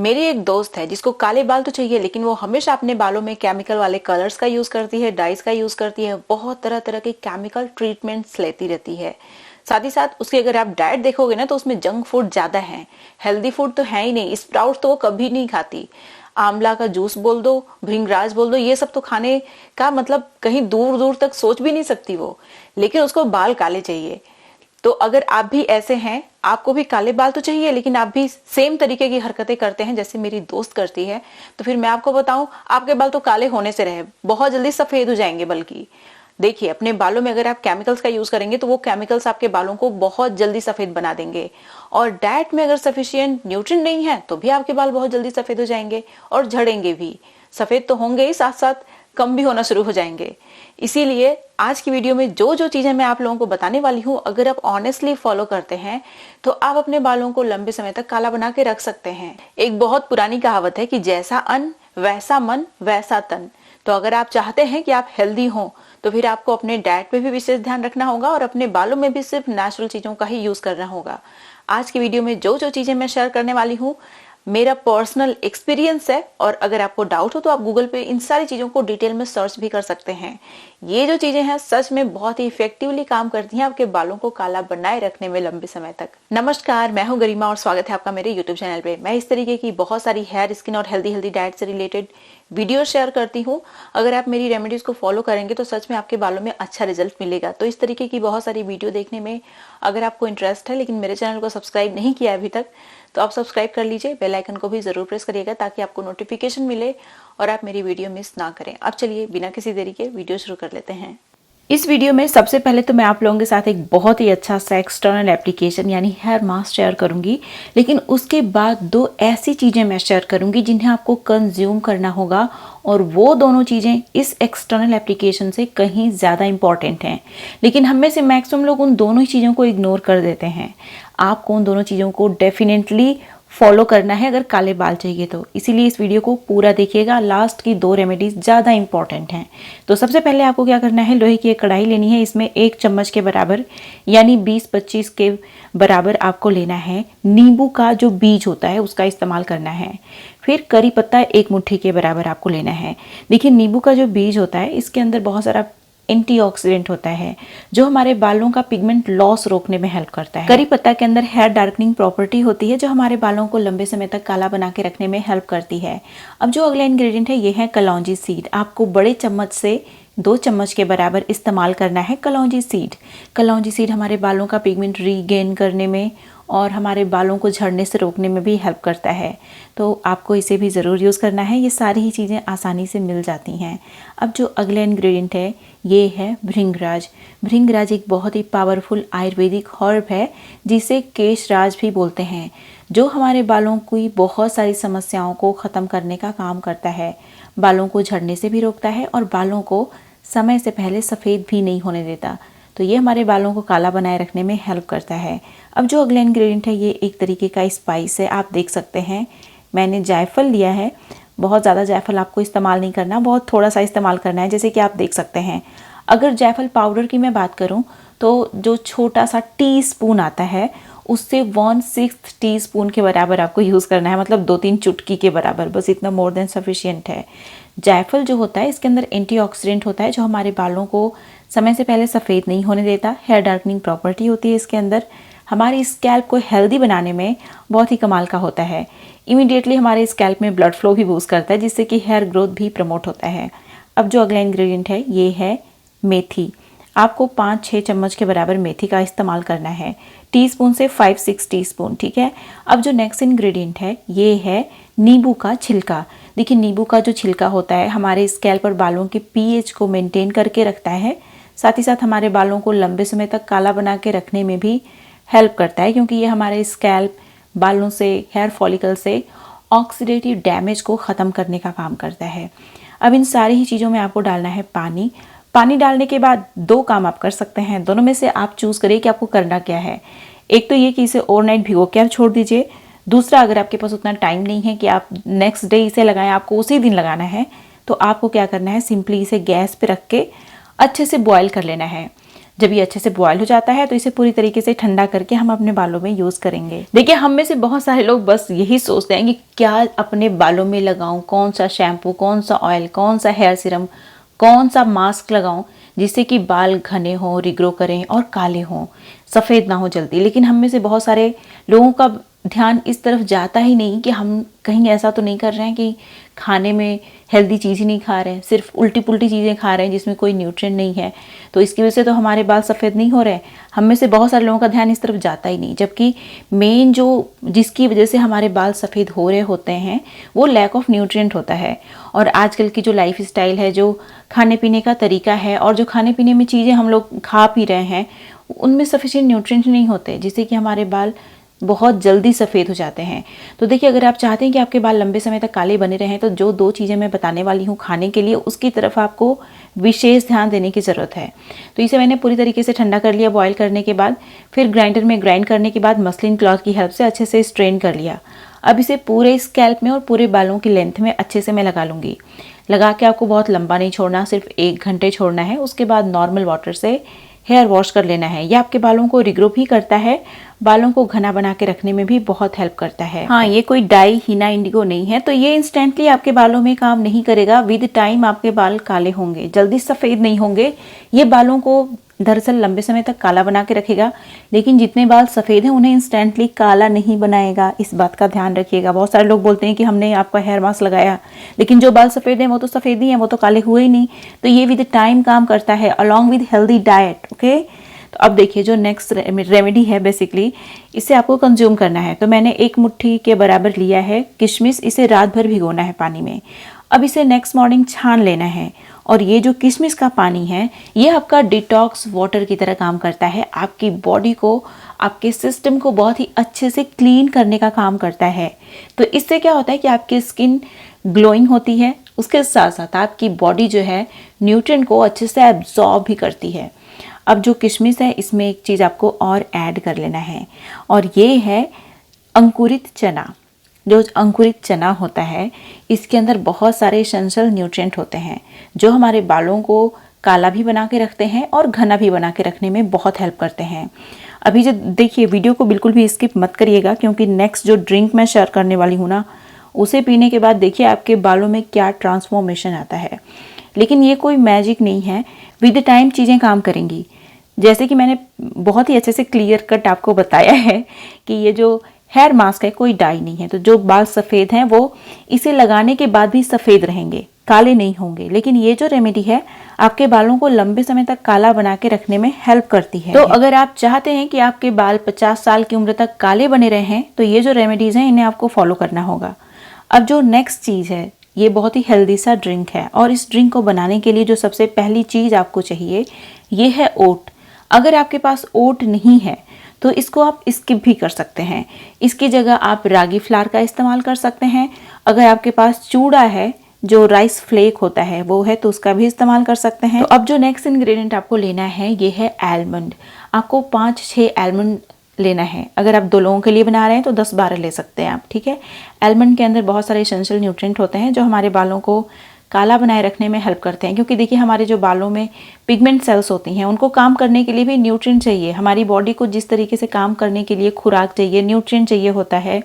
मेरी एक दोस्त है जिसको काले बाल तो चाहिए, लेकिन वो हमेशा अपने बालों में केमिकल वाले कलर्स का यूज करती है, डाइज का यूज करती है, बहुत तरह तरह के केमिकल ट्रीटमेंट्स लेती रहती है। साथ ही साथ उसकी अगर आप डाइट देखोगे ना तो उसमें जंक फूड ज्यादा है, हेल्दी फूड तो है ही नहीं। स्प्राउट तो वो कभी नहीं खाती। आंवला का जूस बोल दो, भृंगराज बोल दो, ये सब तो खाने का मतलब कहीं दूर दूर तक सोच भी नहीं सकती वो, लेकिन उसको बाल काले चाहिए। तो अगर आप भी ऐसे हैं, आपको भी काले बाल तो चाहिए, लेकिन आप भी सेम तरीके की हरकतें करते हैं जैसे मेरी दोस्त करती है, तो फिर मैं आपको बताऊं, आपके बाल तो काले होने से रहे, बहुत जल्दी सफेद हो जाएंगे। बल्कि देखिए, अपने बालों में अगर आप केमिकल्स का यूज करेंगे तो वो केमिकल्स आपके बालों को बहुत जल्दी सफेद बना देंगे। और डाइट में अगर सफिशिएंट न्यूट्रिएंट नहीं है तो भी आपके बाल बहुत जल्दी सफेद हो जाएंगे और झड़ेंगे भी। सफेद तो होंगे ही, साथ साथ कम भी होना शुरू हो जाएंगे। इसीलिए आज की वीडियो में जो जो चीजें मैं आप लोगों को बताने वाली हूँ, अगर आप ऑनेस्टली फॉलो करते हैं तो आप अपने बालों को लंबे समय तक काला बना के रख सकते हैं। एक बहुत पुरानी कहावत है कि जैसा अन्न वैसा मन वैसा तन। तो अगर आप चाहते हैं कि आप हेल्दी हो तो फिर आपको अपने डाइट पे भी विशेष ध्यान रखना होगा और अपने बालों में भी सिर्फ नेचुरल चीजों का ही यूज करना होगा। आज की वीडियो में जो जो चीजें मैं शेयर करने वाली हूँ मेरा पर्सनल एक्सपीरियंस है, और अगर आपको डाउट हो तो आप गूगल पे इन सारी चीजों को डिटेल में सर्च भी कर सकते हैं। ये जो चीजें हैं सच में बहुत ही इफेक्टिवली काम करती हैं आपके बालों को काला बनाए रखने में लंबे समय तक। नमस्कार, मैं हूं गरिमा और स्वागत है आपका मेरे यूट्यूब चैनल पे। मैं इस तरीके की बहुत सारी हेयर, स्किन और हेल्दी डाइट से रिलेटेड वीडियो शेयर करती हूँ। अगर आप मेरी रेमेडीज को फॉलो करेंगे तो सच में आपके बालों में अच्छा रिजल्ट मिलेगा। तो इस तरीके की बहुत सारी वीडियो देखने में अगर आपको इंटरेस्ट है, लेकिन मेरे चैनल को सब्सक्राइब नहीं किया अभी तक, तो आप सब्सक्राइब कर लीजिए, बेल आइकन को भी जरूर प्रेस करिएगा ताकि आपको नोटिफिकेशन मिले और आप मेरी वीडियो मिस ना करें। अब चलिए बिना किसी देरी के वीडियो शुरू कर लेते हैं। इस वीडियो में सबसे पहले तो मैं आप लोगों के साथ एक बहुत ही अच्छा सा एक्सटर्नल एप्लीकेशन यानी हेयर मास्क शेयर करूंगी, लेकिन उसके बाद दो ऐसी चीजें मैं शेयर करूंगी जिन्हें आपको कंज्यूम करना होगा, और वो दोनों चीजें इस एक्सटर्नल एप्लीकेशन से कहीं ज्यादा इंपॉर्टेंट हैं। लेकिन हम में से मैक्सिमम लोग उन दोनों ही चीजों को इग्नोर कर देते हैं। आपको उन दोनों चीजों को डेफिनेटली फॉलो करना है अगर काले बाल चाहिए तो। इसीलिए इस वीडियो को पूरा देखिएगा, लास्ट की दो रेमेडीज ज़्यादा इंपॉर्टेंट हैं। तो सबसे पहले आपको क्या करना है, लोहे की एक कढ़ाई लेनी है, इसमें 1 चम्मच के बराबर यानी 20-25 के बराबर आपको लेना है। नींबू का जो बीज होता है उसका इस्तेमाल करना है। फिर करी पत्ता 1 मुट्ठी के बराबर आपको लेना है। देखिए, नींबू का जो बीज होता है इसके अंदर बहुत सारा एंटीऑक्सीडेंट होता है जो हमारे बालों का पिगमेंट लॉस रोकने में हेल्प करता है। करी पत्ता के अंदर हेयर डार्कनिंग प्रॉपर्टी होती है जो हमारे बालों को लंबे समय तक काला बना के रखने में हेल्प करती है। अब जो अगला इंग्रेडिएंट है ये है कलौंजी सीड। आपको बड़े चम्मच से 2 चम्मच के बराबर इस्तेमाल करना है कलौंजी सीड। कलौंजी सीड हमारे बालों का पिगमेंट रीगेन करने में और हमारे बालों को झड़ने से रोकने में भी हेल्प करता है, तो आपको इसे भी ज़रूर यूज़ करना है। ये सारी ही चीज़ें आसानी से मिल जाती हैं। अब जो अगला इंग्रेडिएंट है ये है भृंगराज। भृंगराज एक बहुत ही पावरफुल आयुर्वेदिक हर्ब है जिसे केशराज भी बोलते हैं, जो हमारे बालों की बहुत सारी समस्याओं को ख़त्म करने का काम करता है। बालों को झड़ने से भी रोकता है और बालों को समय से पहले सफ़ेद भी नहीं होने देता। तो ये हमारे बालों को काला बनाए रखने में हेल्प करता है। अब जो अगला इंग्रेडिएंट है ये एक तरीके का स्पाइस है। आप देख सकते हैं मैंने जायफल लिया है। बहुत ज़्यादा जायफल आपको इस्तेमाल नहीं करना, बहुत थोड़ा सा इस्तेमाल करना है, जैसे कि आप देख सकते हैं। अगर जायफल पाउडर की मैं बात करूं तो जो छोटा सा टीस्पून आता है उससे 1/6 टीस्पून के बराबर आपको यूज़ करना है, मतलब 2-3 चुटकी के बराबर, बस इतना मोर देन सफिशिएंट है। जायफल जो होता है इसके अंदर एंटीऑक्सीडेंट होता है जो हमारे बालों को समय से पहले सफ़ेद नहीं होने देता। हेयर डार्कनिंग प्रॉपर्टी होती है इसके अंदर। हमारी स्कैल्प को हेल्दी बनाने में बहुत ही कमाल का होता है। इमीडिएटली हमारे स्कैल्प में ब्लड फ्लो भी बूस्ट करता है जिससे कि हेयर ग्रोथ भी प्रमोट होता है। अब जो अगला इंग्रेडिएंट है ये है मेथी। आपको 5-6 चम्मच के बराबर मेथी का इस्तेमाल करना है, टीस्पून से 5-6 टीस्पून, ठीक है। अब जो नेक्स्ट इंग्रेडिएंट है ये है नींबू का छिलका। देखिए, नींबू का जो छिलका होता है हमारे स्कैल्प और बालों के पीएच को मेंटेन करके रखता है, साथ ही साथ हमारे बालों को लंबे समय तक काला बना के रखने में भी हेल्प करता है, क्योंकि ये हमारे स्कैल्प, बालों से, हेयर फॉलिकल से ऑक्सीडेटिव डैमेज को ख़त्म करने का काम करता है। अब इन सारी ही चीज़ों में आपको डालना है पानी। पानी डालने के बाद 2 काम आप कर सकते हैं, दोनों में से आप चूज़ करिए कि आपको करना क्या है। एक तो ये कि इसे ओवरनाइट भिगो के आप छोड़ दीजिए। दूसरा, अगर आपके पास उतना टाइम नहीं है कि आप नेक्स्ट डे इसे लगाएं, आपको उसी दिन लगाना है, तो आपको क्या करना है, सिंपली इसे गैस पे रख के अच्छे से बॉयल कर लेना है। जब ये अच्छे से बॉयल हो जाता है तो इसे पूरी तरीके से ठंडा करके हम अपने बालों में यूज करेंगे। देखिए, हम में से बहुत सारे लोग बस यही सोचते हैं कि क्या अपने बालों में लगाऊं, कौन सा शैम्पू, कौन सा ऑयल, कौन सा हेयर सीरम, कौन सा मास्क लगाऊं जिससे कि बाल घने हों, रिग्रो करें और काले हों, सफ़ेद ना हो जल्दी। लेकिन हम में से बहुत सारे लोगों का ध्यान इस तरफ जाता ही नहीं कि हम कहीं ऐसा तो नहीं कर रहे हैं कि खाने में हेल्दी चीज़ ही नहीं खा रहे हैं, सिर्फ उल्टी पुल्टी चीज़ें खा रहे हैं जिसमें कोई न्यूट्रिएंट नहीं है, तो इसकी वजह से तो हमारे बाल सफ़ेद नहीं हो रहे। हम में से बहुत सारे लोगों का ध्यान इस तरफ जाता ही नहीं, जबकि मेन जो जिसकी वजह से हमारे बाल सफ़ेद हो रहे होते हैं वो लैक ऑफ न्यूट्रिएंट होता है। और आजकल की जो लाइफ स्टाइल है, जो खाने पीने का तरीका है और जो खाने पीने में चीज़ें हम लोग खा पी रहे हैं उनमें सफिशिएंट न्यूट्रिएंट नहीं होते, जिससे कि हमारे बाल बहुत जल्दी सफ़ेद हो जाते हैं। तो देखिए, अगर आप चाहते हैं कि आपके बाल लंबे समय तक काले बने रहें तो जो 2 चीज़ें मैं बताने वाली हूँ खाने के लिए, उसकी तरफ आपको विशेष ध्यान देने की ज़रूरत है। तो इसे मैंने पूरी तरीके से ठंडा कर लिया बॉयल करने के बाद, फिर ग्राइंडर में ग्राइंड करने के बाद मसलिन क्लॉथ की हेल्प से अच्छे से स्ट्रेन कर लिया। अब इसे पूरे स्कैल्प में और पूरे बालों की लेंथ में अच्छे से मैं लगा लूँगी। लगा के आपको बहुत लंबा नहीं छोड़ना, सिर्फ 1 घंटे छोड़ना है। उसके बाद नॉर्मल वाटर से हेयर वॉश कर लेना है। यह आपके बालों को रिग्रो भी करता है, बालों को घना बना के रखने में भी बहुत हेल्प करता है। हाँ, ये कोई डाई, हीना, इंडिगो नहीं है, तो ये इंस्टेंटली आपके बालों में काम नहीं करेगा। विद टाइम आपके बाल काले होंगे, जल्दी सफ़ेद नहीं होंगे। ये बालों को दरअसल लंबे समय तक काला बना के रखेगा, लेकिन जितने बाल सफ़ेद हैं उन्हें इंस्टेंटली काला नहीं बनाएगा। इस बात का ध्यान रखिएगा। बहुत सारे लोग बोलते हैं कि हमने आपका हेयर मास्क लगाया, लेकिन जो बाल सफ़ेद हैं वो तो सफ़ेद ही हैं, वो तो काले हुए ही नहीं। तो ये विद टाइम काम करता है, along with healthy diet. Okay, तो अब देखिए, जो नेक्स्ट रेमेडी है, बेसिकली इसे आपको कंज्यूम करना है। तो मैंने 1 मुट्ठी के बराबर लिया है किशमिश। इसे रात भर भिगोना है पानी में। अब इसे नेक्स्ट मॉर्निंग छान लेना है। और ये जो किशमिश का पानी है, ये आपका डिटॉक्स वाटर की तरह काम करता है। आपकी बॉडी को, आपके सिस्टम को बहुत ही अच्छे से क्लीन करने का काम करता है। तो इससे क्या होता है कि आपकी स्किन ग्लोइंग होती है, उसके साथ साथ आपकी बॉडी जो है न्यूट्रिएंट को अच्छे से एब्जॉर्ब भी करती है। अब जो किशमिश है, इसमें एक चीज़ आपको और ऐड कर लेना है, और ये है अंकुरित चना। जो अंकुरित चना होता है, इसके अंदर बहुत सारे एसेंशियल न्यूट्रिएंट होते हैं जो हमारे बालों को काला भी बना के रखते हैं और घना भी बना के रखने में बहुत हेल्प करते हैं। अभी जो देखिए, वीडियो को बिल्कुल भी स्किप मत करिएगा, क्योंकि नेक्स्ट जो ड्रिंक मैं शेयर करने वाली हूँ ना, उसे पीने के बाद देखिए आपके बालों में क्या ट्रांसफॉर्मेशन आता है। लेकिन ये कोई मैजिक नहीं है, विद टाइम चीज़ें काम करेंगी। जैसे कि मैंने बहुत ही अच्छे से क्लियर कट आपको बताया है कि ये जो हेयर मास्क है कोई डाई नहीं है। तो जो बाल सफ़ेद हैं वो इसे लगाने के बाद भी सफ़ेद रहेंगे, काले नहीं होंगे। लेकिन ये जो रेमेडी है आपके बालों को लंबे समय तक काला बना के रखने में हेल्प करती है। तो अगर आप चाहते हैं कि आपके बाल 50 साल की उम्र तक काले बने रहें, तो ये जो रेमेडीज़ हैं इन्हें आपको फॉलो करना होगा। अब जो नेक्स्ट चीज़ है, ये बहुत ही हेल्दी सा ड्रिंक है, और इस ड्रिंक को बनाने के लिए जो सबसे पहली चीज़ आपको चाहिए, ये है ओट। अगर आपके पास ओट नहीं है तो इसको आप स्किप भी कर सकते हैं। इसकी जगह आप रागी फ्लावर का इस्तेमाल कर सकते हैं। अगर आपके पास चूड़ा है, जो राइस फ्लेक होता है वो है, तो उसका भी इस्तेमाल कर सकते हैं। तो अब जो नेक्स्ट इंग्रेडिएंट आपको लेना है, ये है आलमंड। आपको 5-6 आलमंड लेना है। अगर आप 2 लोगों के लिए बना रहे हैं तो 10-12 ले सकते हैं आप, ठीक है। आलमंड के अंदर बहुत सारे एसेंशियल न्यूट्रिएंट होते हैं जो हमारे बालों को काला बनाए रखने में हेल्प करते हैं। क्योंकि देखिए, हमारे जो बालों में पिगमेंट सेल्स होती हैं, उनको काम करने के लिए भी न्यूट्रिएंट चाहिए। हमारी बॉडी को जिस तरीके से काम करने के लिए खुराक चाहिए, न्यूट्रिएंट चाहिए होता है,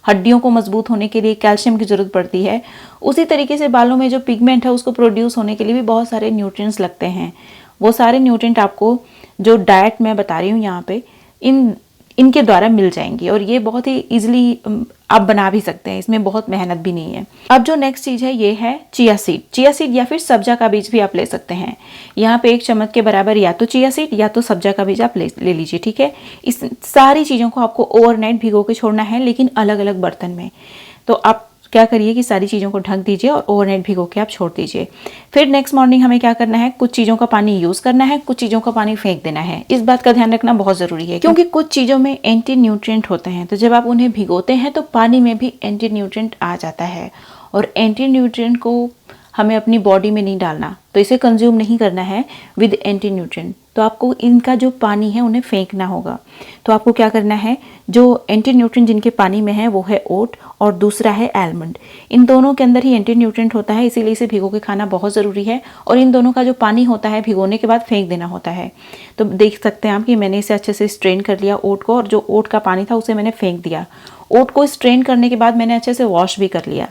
हड्डियों को मजबूत होने के लिए कैल्शियम की जरूरत पड़ती है, उसी तरीके से बालों में जो पिगमेंट है उसको प्रोड्यूस होने के लिए भी बहुत सारे न्यूट्रिएंट्स लगते हैं। वो सारे न्यूट्रिएंट आपको जो डाइट मैं बता रही हूँ यहाँ पे, इनके द्वारा मिल जाएंगी, और ये बहुत ही इजीली आप बना भी सकते हैं, इसमें बहुत मेहनत भी नहीं है। अब जो नेक्स्ट चीज़ है, ये है चिया सीड। चिया सीड या फिर सब्जा का बीज भी आप ले सकते हैं। यहाँ पे 1 चम्मच के बराबर या तो चिया सीड या तो सब्जा का बीज आप ले लीजिए, ठीक है। इस सारी चीज़ों को आपको ओवरनाइट भिगो के छोड़ना है, लेकिन अलग अलग बर्तन में। तो आप क्या करिए कि सारी चीज़ों को ढक दीजिए और ओवरनाइट भिगो के आप छोड़ दीजिए। फिर नेक्स्ट मॉर्निंग हमें क्या करना है, कुछ चीज़ों का पानी यूज़ करना है, कुछ चीज़ों का पानी फेंक देना है। इस बात का ध्यान रखना बहुत ज़रूरी है, क्योंकि कुछ चीज़ों में एंटी न्यूट्रिएंट होते हैं। तो जब आप उन्हें भिगोते हैं तो पानी में भी एंटी न्यूट्रिएंट आ जाता है, और एंटी न्यूट्रिएंट को हमें अपनी बॉडी में नहीं डालना, तो इसे कंज्यूम नहीं करना है विद एंटी न्यूट्रिएंट। तो आपको इनका जो पानी है उन्हें फेंकना होगा। तो आपको क्या करना है, जो एंटी न्यूट्रिएंट जिनके पानी में है वो है ओट, और दूसरा है आलमंड। इन दोनों के अंदर ही एंटी न्यूट्रिएंट होता है, इसीलिए इसे भिगो के खाना बहुत ज़रूरी है। और इन दोनों का जो पानी होता है भिगोने के बाद फेंक देना होता है। तो देख सकते हैं आप कि मैंने इसे अच्छे से स्ट्रेन कर लिया ओट को, और जो ओट का पानी था उसे मैंने फेंक दिया। ओट को स्ट्रेन करने के बाद मैंने अच्छे से वॉश भी कर लिया।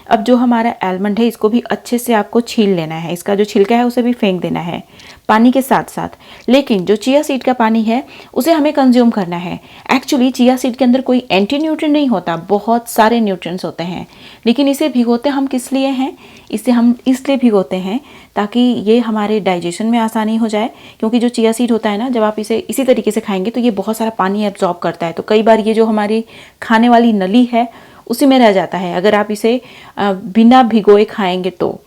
अब जो हमारा आलमंड है इसको भी अच्छे से आपको छील लेना है, इसका जो छिलका है उसे भी फेंक देना है पानी के साथ साथ। लेकिन जो चिया सीड का पानी है उसे हमें कंज्यूम करना है। एक्चुअली चिया सीड के अंदर कोई एंटी न्यूट्रिएंट नहीं होता, बहुत सारे न्यूट्रिएंट्स होते हैं, लेकिन इसे भिगोते हम किस लिए हैं? इसे हम इसलिए भिगोते हैं ताकि ये हमारे डाइजेशन में आसानी हो जाए। क्योंकि जो चिया सीड होता है ना, जब आप इसे इसी तरीके से खाएंगे तो ये बहुत सारा पानी एब्जॉर्ब करता है, तो कई बार ये जो हमारी खाने वाली नली है उसी में रह जाता है अगर आप इसे बिना भिगोए खाएंगे तो।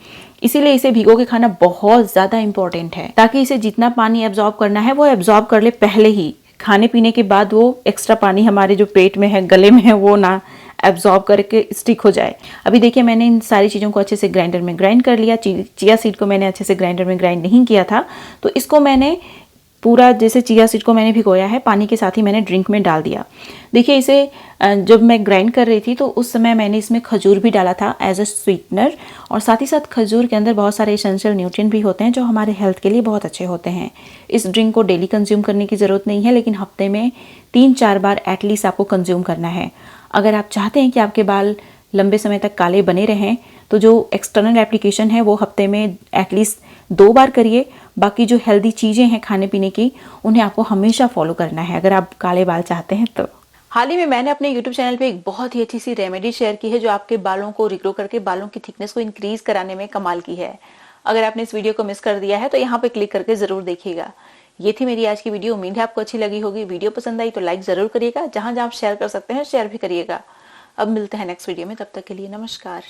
इसीलिए इसे भिगो के खाना बहुत ज़्यादा इंपॉर्टेंट है, ताकि इसे जितना पानी एब्जॉर्ब करना है वो एब्जॉर्ब कर ले पहले ही। खाने पीने के बाद वो एक्स्ट्रा पानी हमारे जो पेट में है, गले में है, वो ना एब्जॉर्ब करके स्टिक हो जाए। अभी देखिए मैंने इन सारी चीज़ों को अच्छे से ग्राइंडर में ग्राइंड कर लिया। चिया सीड को मैंने अच्छे से ग्राइंडर में ग्राइंड नहीं किया था, तो इसको मैंने पूरा, जैसे चिया सीड को मैंने भिगोया है पानी के साथ ही मैंने ड्रिंक में डाल दिया। देखिए इसे जब मैं ग्राइंड कर रही थी तो उस समय मैंने इसमें खजूर भी डाला था एज अ स्वीटनर, और साथ ही साथ खजूर के अंदर बहुत सारे एसेंशियल न्यूट्रिएंट भी होते हैं जो हमारे हेल्थ के लिए बहुत अच्छे होते हैं। इस ड्रिंक को डेली कंज्यूम करने की ज़रूरत नहीं है, लेकिन हफ्ते में 3-4 बार एटलीस्ट आपको कंज्यूम करना है। अगर आप चाहते हैं कि आपके बाल लंबे समय तक काले बने रहें तो जो एक्सटर्नल एप्लीकेशन है वो हफ्ते में एटलीस्ट 2 बार करिए। बाकी जो हेल्दी चीज़ें हैं खाने पीने की, उन्हें आपको हमेशा फॉलो करना है अगर आप काले बाल चाहते हैं तो। हाल ही में मैंने अपने YouTube चैनल पे एक बहुत ही अच्छी सी रेमेडी शेयर की है जो आपके बालों को रिग्रो करके बालों की थिकनेस को इंक्रीज कराने में कमाल की है। अगर आपने इस वीडियो को मिस कर दिया है तो यहाँ पे क्लिक करके जरूर देखिएगा। ये थी मेरी आज की वीडियो, उम्मीद है आपको अच्छी लगी होगी। वीडियो पसंद आई तो लाइक जरूर करिएगा, जहां जहां आप शेयर कर सकते हैं शेयर भी करिएगा। अब मिलते हैं नेक्स्ट वीडियो में, तब तक के लिए नमस्कार।